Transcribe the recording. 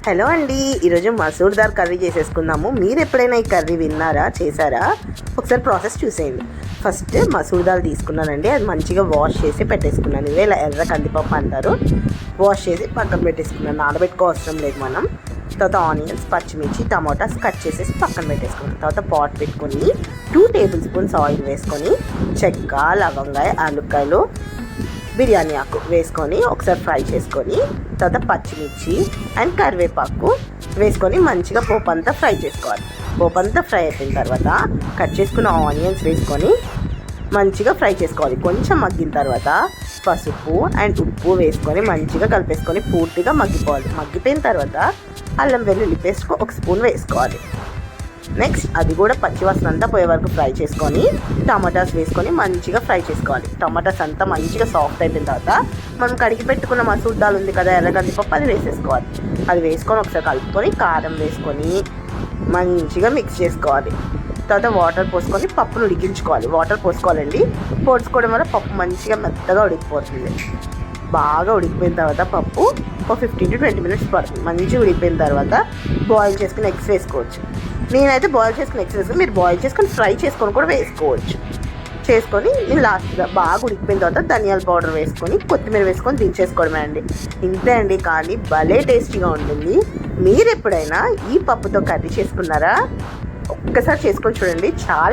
Hello అండి, ఈరోజు masoor dal curry చేసేసుకుందాము. మీరు ఎప్పుడైనా ఈ కర్రీ విన్నారా, చేశారా? ఒకసారి ప్రాసెస్ చూసేయండి. ఫస్ట్ మసూర్ దాల్ తీసుకున్నానండి, అది మంచిగా వాష్ చేసి పెట్టేసుకున్నాను. ఇవే ఇలా ఎర్ర కందిపప్పు అంటారు. వాష్ చేసి పక్కన పెట్టేసుకున్నాను, నానబెట్టుకో అవసరం లేదు మనం. తర్వాత ఆనియన్స్, పచ్చిమిర్చి, టమాటాస్ కట్ చేసేసి పక్కన పెట్టేసుకున్నాను. తర్వాత పాట్ పెట్టుకొని 2 టేబుల్ స్పూన్స్ ఆయిల్ వేసుకొని చెక్క, లవంగాయ, యాలక్కాయలు, బిర్యానీ ఆకు వేసుకొని ఒకసారి ఫ్రై చేసుకొని తర్వాత పచ్చిమిర్చి అండ్ కరివేపాకు వేసుకొని మంచిగా పోపు అంతా ఫ్రై చేసుకోవాలి. పోపు అంతా ఫ్రై అయిపోయిన తర్వాత కట్ చేసుకున్న ఆనియన్స్ వేసుకొని మంచిగా ఫ్రై చేసుకోవాలి. కొంచెం మగ్గిన తర్వాత పసుపు అండ్ ఉప్పు వేసుకొని మంచిగా కలిపేసుకొని పూర్తిగా మగ్గిపోవాలి. మగ్గిపోయిన తర్వాత అల్లం వెల్లుల్లి పేస్ట్ 1 స్పూన్ వేసుకోవాలి. నెక్స్ట్ అది కూడా పచ్చివాసన అంతా పోయే వరకు ఫ్రై చేసుకొని టమాటాస్ వేసుకొని మంచిగా ఫ్రై చేసుకోవాలి. టమాటాస్ అంతా మంచిగా సాఫ్ట్ అయిపోయిన తర్వాత మనం కడిగి పెట్టుకున్న మసూర్ దాల్ ఉంది కదా, ఎర్ర కందిపప్పు, అది వేసేసుకోవాలి. అది వేసుకొని ఒకసారి కలుపుకొని కారం వేసుకొని మంచిగా మిక్స్ చేసుకోవాలి. తర్వాత వాటర్ పోసుకొని పప్పును ఉడికించుకోవాలి. వాటర్ పోసుకోవాలండి, పోసుకోవడం వల్ల పప్పు మంచిగా మెత్తగా ఉడికిపోతుంది. బాగా ఉడికిపోయిన తర్వాత పప్పు ఒక 15 to 20 minutes పడుతుంది. మంచిగా ఉడికిపోయిన తర్వాత బాయిల్ చేసుకుని ఎగ్స్ వేసుకోవచ్చు. నేనైతే బాయిల్ చేసుకుని ఎగ్స్ వేసుకొని, మీరు బాయిల్ చేసుకొని ఫ్రై చేసుకొని కూడా వేసుకోవచ్చు. చేసుకొని నేను లాస్ట్గా బాగా ఉడికిపోయిన తర్వాత ధనియాల పౌడర్ వేసుకొని కొత్తిమీర వేసుకొని దించేసుకోవడమే అండి. ఇంతే అండి, కానీ భలే టేస్టీగా ఉంటుంది. మీరు ఎప్పుడైనా ఈ పప్పుతో కర్రీ చేసుకున్నారా? ఒక్కసారి చేసుకొని చూడండి, చాలా